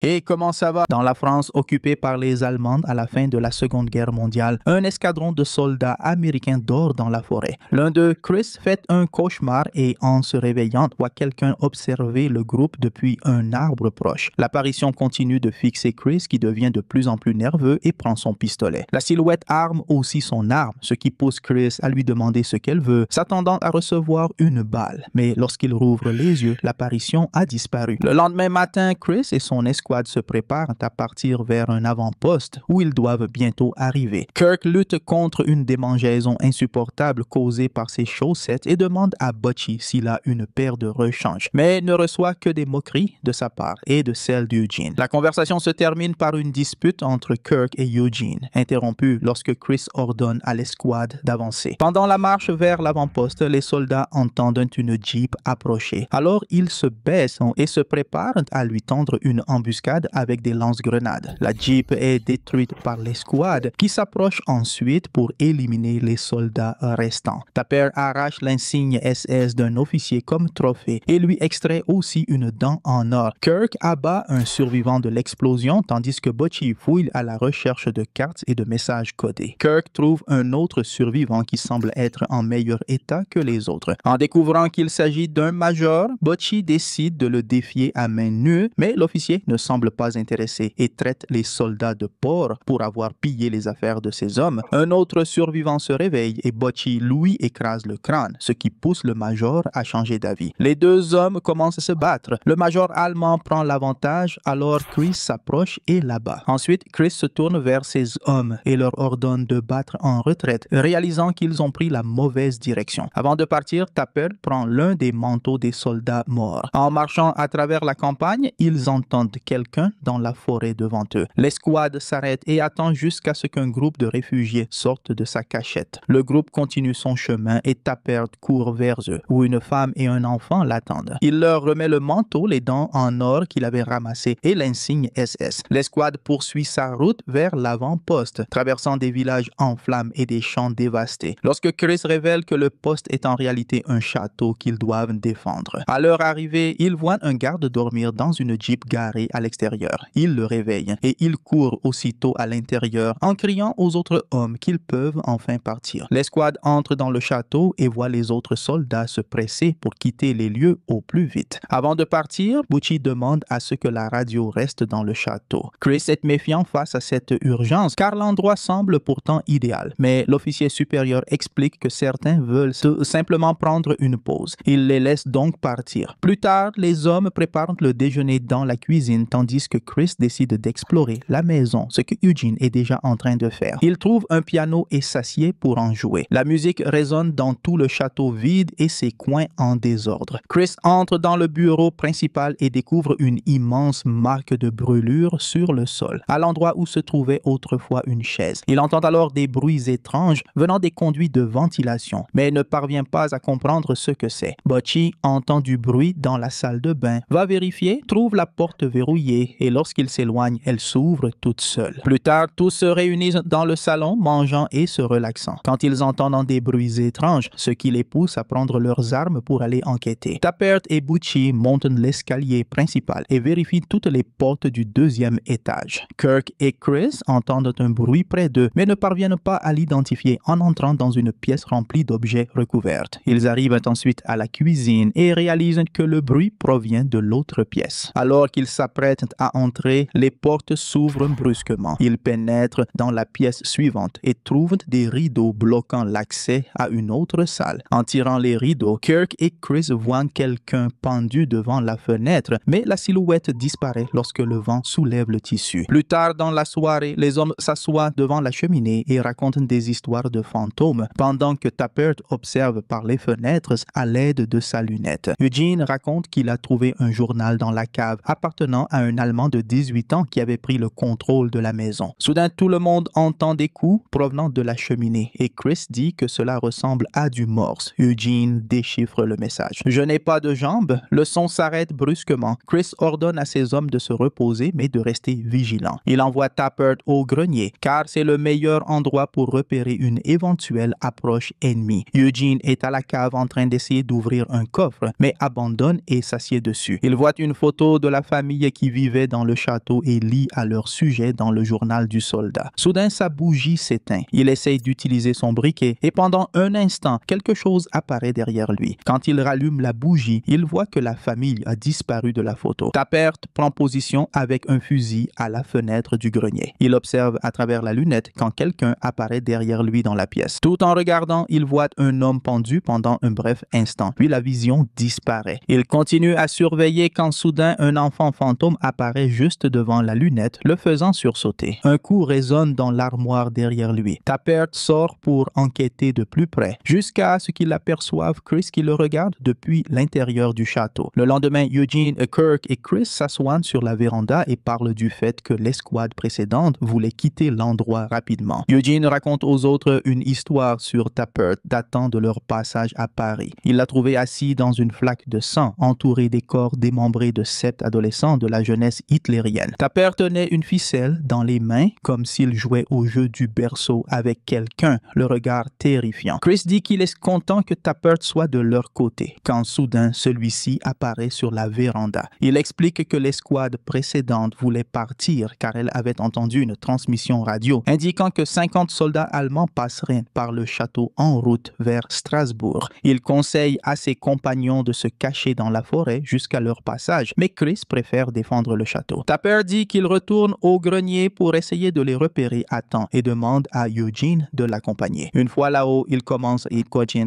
Et comment ça va? Dans la France occupée par les Allemands à la fin de la Seconde Guerre mondiale, un escadron de soldats américains dort dans la forêt. L'un d'eux, Chris, fait un cauchemar et en se réveillant, voit quelqu'un observer le groupe depuis un arbre proche. L'apparition continue de fixer Chris qui devient de plus en plus nerveux et prend son pistolet. La silhouette arme aussi son arme, ce qui pousse Chris à lui demander ce qu'elle veut, s'attendant à recevoir une balle. Mais lorsqu'il rouvre les yeux, l'apparition a disparu. Le lendemain matin, Chris et son escouade se préparent à partir vers un avant-poste où ils doivent bientôt arriver. Kirk lutte contre une démangeaison insupportable causée par ses chaussettes et demande à Butchie s'il a une paire de rechange, mais ne reçoit que des moqueries de sa part et de celle d'Eugene. La conversation se termine par une dispute entre Kirk et Eugene, interrompue lorsque Chris ordonne à l'escouade d'avancer. Pendant la marche vers l'avant-poste, les soldats entendent une Jeep approcher. Alors ils se baissent et se préparent à lui tendre une embuscade avec des lance-grenades. La Jeep est détruite par l'escouade qui s'approche ensuite pour éliminer les soldats restants. Tapper arrache l'insigne SS d'un officier comme trophée et lui extrait aussi une dent en or. Kirk abat un survivant de l'explosion tandis que Butchie fouille à la recherche de cartes et de messages codés. Kirk trouve un autre survivant qui semble être en meilleur état que les autres. En découvrant qu'il s'agit d'un major, Butchie décide de le défier à main nue, mais l'officier ne semble pas intéressé et traite les soldats de porcs pour avoir pillé les affaires de ses hommes. Un autre survivant se réveille et Butchie lui écrase le crâne, ce qui pousse le major à changer d'avis. Les deux hommes commencent à se battre. Le major allemand prend l'avantage, alors Chris s'approche et l'abat. Ensuite, Chris se tourne vers ses hommes et leur ordonne de battre en retraite, réalisant qu'ils ont pris la mauvaise direction. Avant de partir, Tapper prend l'un des manteaux des soldats morts. En marchant à travers la campagne, ils entendent quelqu'un dans la forêt devant eux. L'escouade s'arrête et attend jusqu'à ce qu'un groupe de réfugiés sorte de sa cachette. Le groupe continue son chemin et Tapper court vers eux, où une femme et un enfant l'attendent. Il leur remet le manteau, les dents en or qu'il avait ramassées et l'insigne SS. L'escouade poursuit sa route vers l'avant-poste, traversant des villages en flammes et des champs dévastés. Lorsque Chris révèle que le poste est en réalité un château qu'ils doivent défendre. À leur arrivée, ils voient un garde dormir dans une Jeep garée à l'extérieur. Il le réveille et il court aussitôt à l'intérieur en criant aux autres hommes qu'ils peuvent enfin partir. L'escouade entre dans le château et voit les autres soldats se presser pour quitter les lieux au plus vite. Avant de partir, Butchie demande à ce que la radio reste dans le château. Chris est méfiant face à cette urgence car l'endroit semble pourtant idéal, mais l'officier supérieur explique que certains veulent simplement prendre une pause. Il les laisse donc partir. Plus tard, les hommes préparent le déjeuner dans la cuisine tandis que Chris décide d'explorer la maison, ce que Eugene est déjà en train de faire. Il trouve un piano et s'assied pour en jouer. La musique résonne dans tout le château vide et ses coins en désordre. Chris entre dans le bureau principal et découvre une immense marque de brûlure sur le sol, à l'endroit où se trouvait autrefois une chaise. Il entend alors des bruits étranges venant des conduits de ventilation, mais ne parvient pas à comprendre ce que c'est. Butchie entend du bruit dans la salle de bain, va vérifier, trouve la porte verrouillée et lorsqu'il s'éloigne, elle s'ouvre toute seule. Plus tard, tous se réunissent dans le salon, mangeant et se relaxant. Quand ils entendent des bruits étranges, ce qui les pousse à prendre leurs armes pour aller enquêter. Tappert et Butchie montent l'escalier principal et vérifient toutes les portes du deuxième étage. Kirk et Chris entendent un bruit près d'eux, mais ne parviennent pas à l'identifier en entrant dans une pièce remplie d'objets recouverts. Ils arrivent ensuite à la cuisine et réalisent que le bruit provient de l'autre pièce. Alors qu'ils s'apprêtent à entrer, les portes s'ouvrent brusquement. Ils pénètrent dans la pièce suivante et trouvent des rideaux bloquant l'accès à une autre salle. En tirant les rideaux, Kirk et Chris voient quelqu'un pendu devant la fenêtre, mais la silhouette disparaît lorsque le vent soulève le tissu. Plus tard dans la soirée, les hommes s'assoient devant la cheminée et racontent des histoires de fantômes, pendant que Tappert observe par les fenêtres à l'aide de sa lunette. Eugene raconte qu'il a trouvé un journal dans la cave appartenant à un Allemand de 18 ans qui avait pris le contrôle de la maison. Soudain, tout le monde entend des coups provenant de la cheminée et Chris dit que cela ressemble à du morse. Eugene déchiffre le message. « Je n'ai pas de jambes ». Le son s'arrête brusquement. Chris ordonne à ses hommes de se reposer mais de rester vigilants. Il envoie Tappert au grenier car c'est le meilleur endroit pour repérer une éventuelle approche ennemie. Eugene est à la cave en train d'essayer d'ouvrir un coffre mais abandonne et s'assied dessus. Il voit une photo de la famille qui qui vivaient dans le château et lit à leur sujet dans le journal du soldat. Soudain, sa bougie s'éteint. Il essaye d'utiliser son briquet et pendant un instant, quelque chose apparaît derrière lui. Quand il rallume la bougie, il voit que la famille a disparu de la photo. Tappert prend position avec un fusil à la fenêtre du grenier. Il observe à travers la lunette quand quelqu'un apparaît derrière lui dans la pièce. Tout en regardant, il voit un homme pendu pendant un bref instant, puis la vision disparaît. Il continue à surveiller quand soudain un enfant fantôme apparaît juste devant la lunette, le faisant sursauter. Un coup résonne dans l'armoire derrière lui. Tappert sort pour enquêter de plus près, jusqu'à ce qu'il aperçoive Chris qui le regarde depuis l'intérieur du château. Le lendemain, Eugene, Kirk et Chris s'assoient sur la véranda et parlent du fait que l'escouade précédente voulait quitter l'endroit rapidement. Eugene raconte aux autres une histoire sur Tappert datant de leur passage à Paris. Il l'a trouvé assis dans une flaque de sang, entouré des corps démembrés de 7 adolescents de la jeunesse hitlérienne. Tappert tenait une ficelle dans les mains, comme s'il jouait au jeu du berceau avec quelqu'un, le regard terrifiant. Chris dit qu'il est content que Tappert soit de leur côté, quand soudain celui-ci apparaît sur la véranda. Il explique que l'escouade précédente voulait partir car elle avait entendu une transmission radio indiquant que 50 soldats allemands passeraient par le château en route vers Strasbourg. Il conseille à ses compagnons de se cacher dans la forêt jusqu'à leur passage, mais Chris préfère défendre le château. Tappert dit qu'il retourne au grenier pour essayer de les repérer à temps et demande à Eugene de l'accompagner. Une fois là-haut, il commence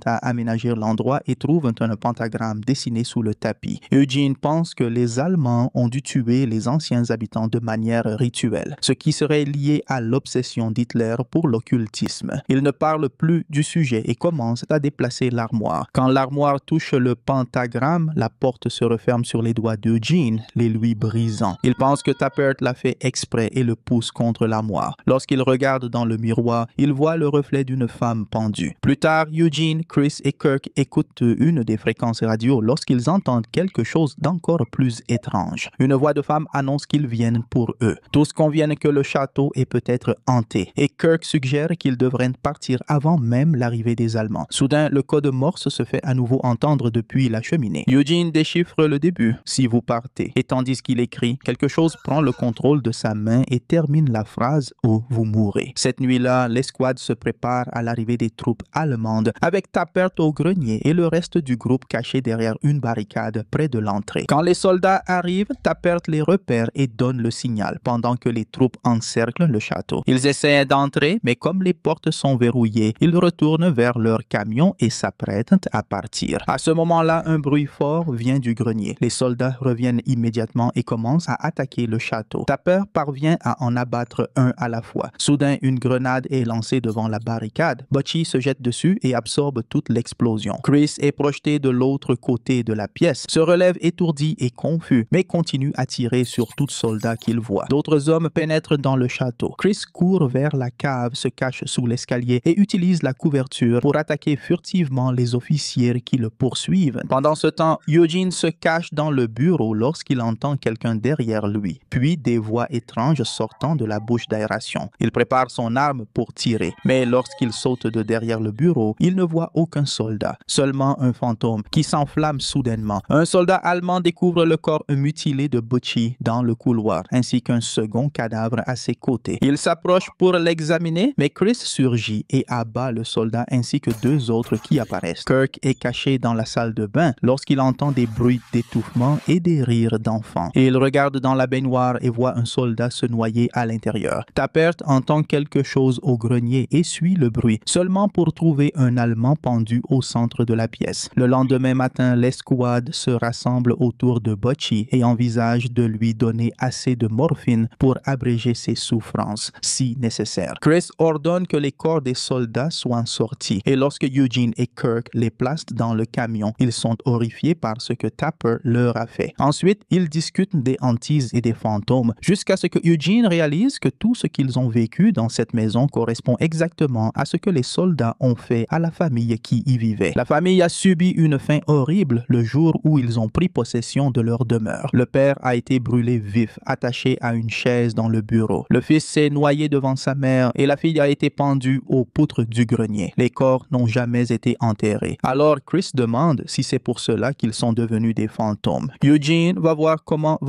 à aménager l'endroit et trouve un pentagramme dessiné sous le tapis. Eugene pense que les Allemands ont dû tuer les anciens habitants de manière rituelle, ce qui serait lié à l'obsession d'Hitler pour l'occultisme. Il ne parle plus du sujet et commence à déplacer l'armoire. Quand l'armoire touche le pentagramme, la porte se referme sur les doigts d'Eugene, les lui brisant. Il pense que Tappert l'a fait exprès et le pousse contre l'armoire. Lorsqu'il regarde dans le miroir, il voit le reflet d'une femme pendue. Plus tard, Eugene, Chris et Kirk écoutent une des fréquences radio lorsqu'ils entendent quelque chose d'encore plus étrange. Une voix de femme annonce qu'ils viennent pour eux. Tous conviennent que le château est peut-être hanté et Kirk suggère qu'ils devraient partir avant même l'arrivée des Allemands. Soudain, le code Morse se fait à nouveau entendre depuis la cheminée. Eugene déchiffre le début, si vous partez, et tandis qu'il écrit, quelque chose prend le contrôle de sa main et termine la phrase où vous mourrez. Cette nuit-là, l'escouade se prépare à l'arrivée des troupes allemandes avec Tappert au grenier et le reste du groupe caché derrière une barricade près de l'entrée. Quand les soldats arrivent, Tappert les repère et donne le signal pendant que les troupes encerclent le château. Ils essaient d'entrer, mais comme les portes sont verrouillées, ils retournent vers leur camion et s'apprêtent à partir. À ce moment-là, un bruit fort vient du grenier. Les soldats reviennent immédiatement et commencent à attaquer le château. Tappert parvient à en abattre un à la fois. Soudain, une grenade est lancée devant la barricade. Butchie se jette dessus et absorbe toute l'explosion. Chris est projeté de l'autre côté de la pièce, se relève étourdi et confus, mais continue à tirer sur tout soldat qu'il voit. D'autres hommes pénètrent dans le château. Chris court vers la cave, se cache sous l'escalier et utilise la couverture pour attaquer furtivement les officiers qui le poursuivent. Pendant ce temps, Eugene se cache dans le bureau lorsqu'il entend quelqu'un derrière lui, puis des voix étranges sortant de la bouche d'aération. Il prépare son arme pour tirer, mais lorsqu'il saute de derrière le bureau, il ne voit aucun soldat, seulement un fantôme qui s'enflamme soudainement. Un soldat allemand découvre le corps mutilé de Butchie dans le couloir, ainsi qu'un second cadavre à ses côtés. Il s'approche pour l'examiner, mais Chris surgit et abat le soldat ainsi que deux autres qui apparaissent. Kirk est caché dans la salle de bain lorsqu'il entend des bruits d'étouffement et des rires d'enfants. Il regarde dans la baignoire et voit un soldat se noyer à l'intérieur. Tappert entend quelque chose au grenier et suit le bruit, seulement pour trouver un Allemand pendu au centre de la pièce. Le lendemain matin, l'escouade se rassemble autour de Butchie et envisage de lui donner assez de morphine pour abréger ses souffrances, si nécessaire. Chris ordonne que les corps des soldats soient sortis et lorsque Eugene et Kirk les placent dans le camion, ils sont horrifiés par ce que Tappert leur a fait. Ensuite, ils discutent des hantises et des fantômes jusqu'à ce que Eugene réalise que tout ce qu'ils ont vécu dans cette maison correspond exactement à ce que les soldats ont fait à la famille qui y vivait. La famille a subi une fin horrible le jour où ils ont pris possession de leur demeure. Le père a été brûlé vif, attaché à une chaise dans le bureau. Le fils s'est noyé devant sa mère et la fille a été pendue aux poutres du grenier. Les corps n'ont jamais été enterrés. Alors Chris demande si c'est pour cela qu'ils sont devenus des fantômes. Eugene va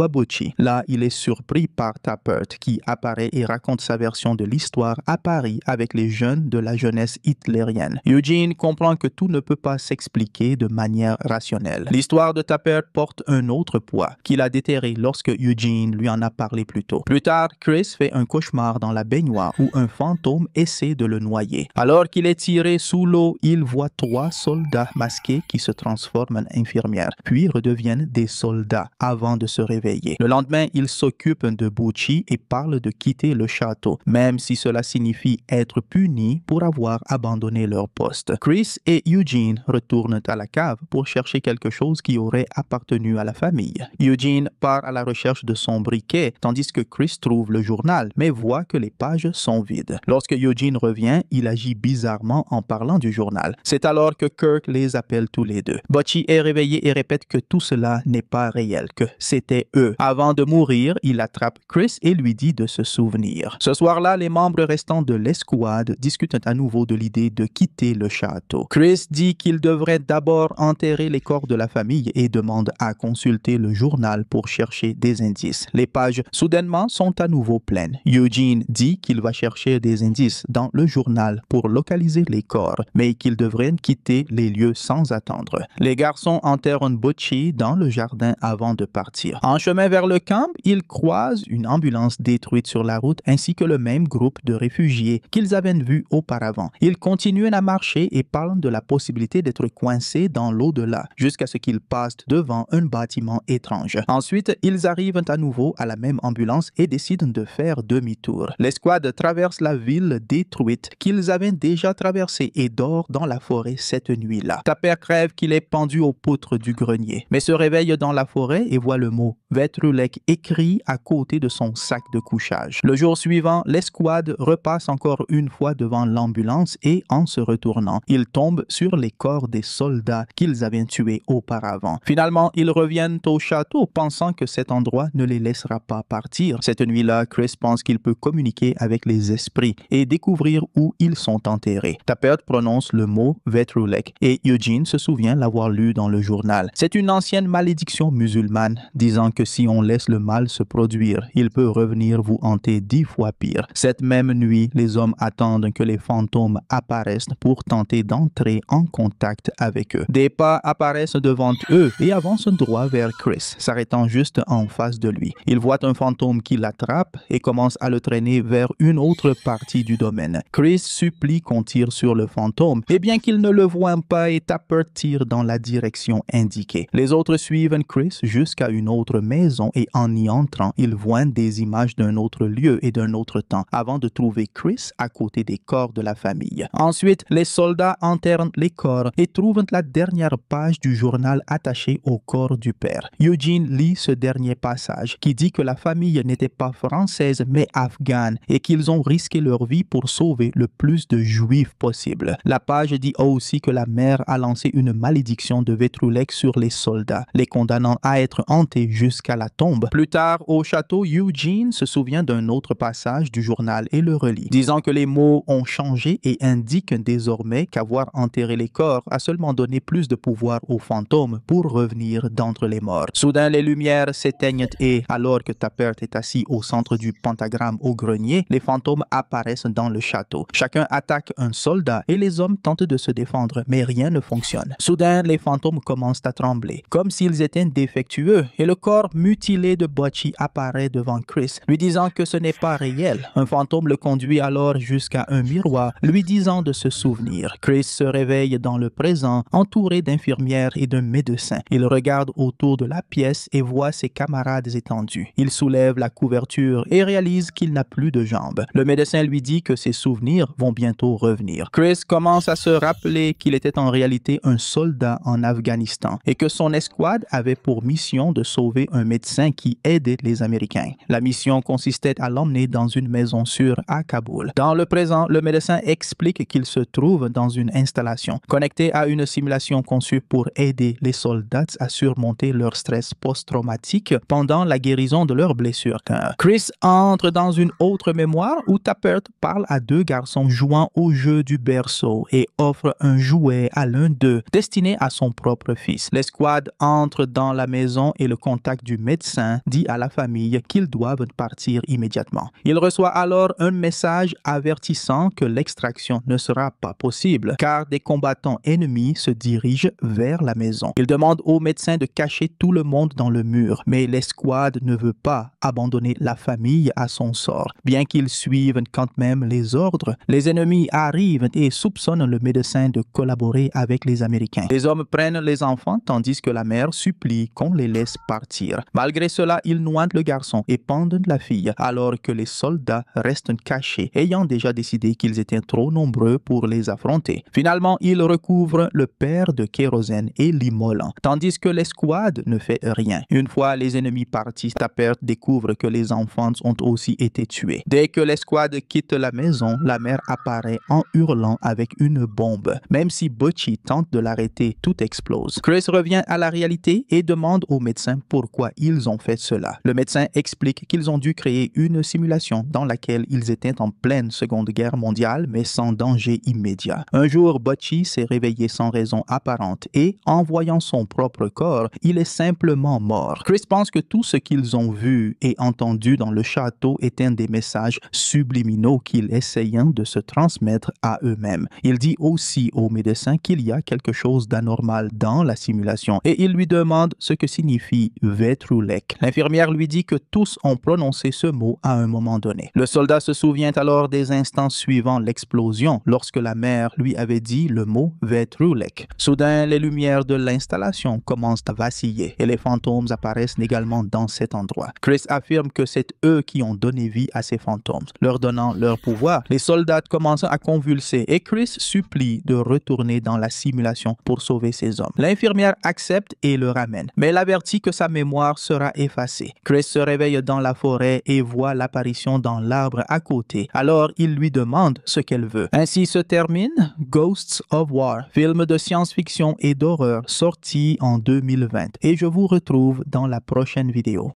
trouve à Butchie. Là, il est surpris par Tappert qui apparaît et raconte sa version de l'histoire à Paris avec les jeunes de la jeunesse hitlérienne. Eugene comprend que tout ne peut pas s'expliquer de manière rationnelle. L'histoire de Tappert porte un autre poids qu'il a déterré lorsque Eugene lui en a parlé plus tôt. Plus tard, Chris fait un cauchemar dans la baignoire où un fantôme essaie de le noyer. Alors qu'il est tiré sous l'eau, il voit 3 soldats masqués qui se transforment en infirmières, puis redeviennent des soldats avant de se réveiller. Le lendemain, il s'occupe de Butchie et parle de quitter le château, même si cela signifie être puni pour avoir abandonné leur poste. Chris et Eugene retournent à la cave pour chercher quelque chose qui aurait appartenu à la famille. Eugene part à la recherche de son briquet, tandis que Chris trouve le journal, mais voit que les pages sont vides. Lorsque Eugene revient, il agit bizarrement en parlant du journal. C'est alors que Kirk les appelle tous les deux. Butchie est réveillé et répète que tout cela n'est pas réel, que c'était eux. Avant de mourir, il attrape Chris et lui dit de se souvenir. Ce soir-là, les membres restants de l'escouade discutent à nouveau de l'idée de quitter le château. Chris dit qu'il devrait d'abord enterrer les corps de la famille et demande à consulter le journal pour chercher des indices. Les pages, soudainement, sont à nouveau pleines. Eugene dit qu'il va chercher des indices dans le journal pour localiser les corps, mais qu'ils devraient quitter les lieux sans attendre. Les garçons enterrent Butchie dans le jardin avant de partir. En chemin vers le camp, ils croisent une ambulance détruite sur la route ainsi que le même groupe de réfugiés qu'ils avaient vus auparavant. Ils continuent à marcher et parlent de la possibilité d'être coincés dans l'au-delà jusqu'à ce qu'ils passent devant un bâtiment étrange. Ensuite, ils arrivent à nouveau à la même ambulance et décident de faire demi-tour. L'escouade traverse la ville détruite qu'ils avaient déjà traversée et dort dans la forêt cette nuit-là. Tappert crève qu'il est pendu aux poutres du grenier, mais se réveille dans la forêt et voit le mot Vetrulek écrit à côté de son sac de couchage. Le jour suivant, l'escouade repasse encore une fois devant l'ambulance et en se retournant, ils tombent sur les corps des soldats qu'ils avaient tués auparavant. Finalement, ils reviennent au château pensant que cet endroit ne les laissera pas partir. Cette nuit-là, Chris pense qu'il peut communiquer avec les esprits et découvrir où ils sont enterrés. Tappert prononce le mot Vetrulek et Eugene se souvient l'avoir lu dans le journal. C'est une ancienne malédiction musulmane disant que si on laisse le mal se produire, il peut revenir vous hanter 10 fois pire. Cette même nuit, les hommes attendent que les fantômes apparaissent pour tenter d'entrer en contact avec eux. Des pas apparaissent devant eux et avancent droit vers Chris, s'arrêtant juste en face de lui. Il voit un fantôme qui l'attrape et commence à le traîner vers une autre partie du domaine. Chris supplie qu'on tire sur le fantôme, et bien qu'il ne le voit pas, et Tappert tire dans la direction indiquée. Les autres suivent Chris jusqu'à une autre maison et en y entrant, ils voient des images d'un autre lieu et d'un autre temps avant de trouver Chris à côté des corps de la famille. Ensuite, les soldats enterrent les corps et trouvent la dernière page du journal attachée au corps du père. Eugene lit ce dernier passage qui dit que la famille n'était pas française mais afghane et qu'ils ont risqué leur vie pour sauver le plus de juifs possible. La page dit aussi que la mère a lancé une malédiction de Vetrulek sur les soldats, les condamnant à être hantés jusqu'à la tombe. Plus tard, au château, Eugene se souvient d'un autre passage du journal et le relit, disant que les mots ont changé et indiquent désormais qu'avoir enterré les corps a seulement donné plus de pouvoir aux fantômes pour revenir d'entre les morts. Soudain, les lumières s'éteignent et, alors que Tappert est assis au centre du pentagramme au grenier, les fantômes apparaissent dans le château. Chacun attaque un soldat et les hommes tentent de se défendre, mais rien ne fonctionne. Soudain, les fantômes commencent à trembler, comme s'ils étaient défectueux, et le corps mutilé de Butchie apparaît devant Chris, lui disant que ce n'est pas réel. Un fantôme le conduit alors jusqu'à un miroir, lui disant de se souvenir. Chris se réveille dans le présent, entouré d'infirmières et d'un médecin. Il regarde autour de la pièce et voit ses camarades étendus. Il soulève la couverture et réalise qu'il n'a plus de jambes. Le médecin lui dit que ses souvenirs vont bientôt revenir. Chris commence à se rappeler qu'il était en réalité un soldat en Afghanistan et que son escouade avait pour mission de sauver un médecin qui aidait les Américains. La mission consistait à l'emmener dans une maison sûre à Kaboul. Dans le présent, le médecin explique qu'il se trouve dans une installation connectée à une simulation conçue pour aider les soldats à surmonter leur stress post-traumatique pendant la guérison de leurs blessures. Chris entre dans une autre mémoire où Tappert parle à 2 garçons jouant au jeu du berceau et offre un jouet à l'un d'eux destiné à son propre fils. L'escouade entre dans la maison et le contact du médecin dit à la famille qu'ils doivent partir immédiatement. Il reçoit alors un message avertissant que l'extraction ne sera pas possible car des combattants ennemis se dirigent vers la maison. Il demande au médecin de cacher tout le monde dans le mur, mais l'escouade ne veut pas abandonner la famille à son sort. Bien qu'ils suivent quand même les ordres, les ennemis arrivent et soupçonnent le médecin de collaborer avec les Américains. Les hommes prennent les enfants tandis que la mère supplie qu'on les laisse partir. Malgré cela, ils noient le garçon et pendent la fille, alors que les soldats restent cachés, ayant déjà décidé qu'ils étaient trop nombreux pour les affronter. Finalement, ils recouvrent le père de kérosène et l'immolent, tandis que l'escouade ne fait rien. Une fois les ennemis partis, Tapper découvre que les enfants ont aussi été tués. Dès que l'escouade quitte la maison, la mère apparaît en hurlant avec une bombe. Même si Butchie tente de l'arrêter, tout explose. Chris revient à la réalité et demande au médecin pourquoi ils ont fait cela. Le médecin explique qu'ils ont dû créer une simulation dans laquelle ils étaient en pleine Seconde Guerre mondiale, mais sans danger immédiat. Un jour, Butchie s'est réveillé sans raison apparente et, en voyant son propre corps, il est simplement mort. Chris pense que tout ce qu'ils ont vu et entendu dans le château étaient des messages subliminaux qu'ils essayaient de se transmettre à eux-mêmes. Il dit aussi au médecin qu'il y a quelque chose d'anormal dans la simulation et il lui demande ce que signifie Vetrulek. L'infirmière lui dit que tous ont prononcé ce mot à un moment donné. Le soldat se souvient alors des instants suivant l'explosion lorsque la mère lui avait dit le mot Vetrulek. Soudain, les lumières de l'installation commencent à vaciller et les fantômes apparaissent également dans cet endroit. Chris affirme que c'est eux qui ont donné vie à ces fantômes, leur donnant leur pouvoir. Les soldats commencent à convulser et Chris supplie de retourner dans la simulation pour sauver ces hommes. L'infirmière accepte et le ramène, mais elle avertit que sa mémoire sera effacée. Chris se réveille dans la forêt et voit l'apparition dans l'arbre à côté. Alors il lui demande ce qu'elle veut. Ainsi se termine Ghosts of War, film de science-fiction et d'horreur sorti en 2020. Et je vous retrouve dans la prochaine vidéo.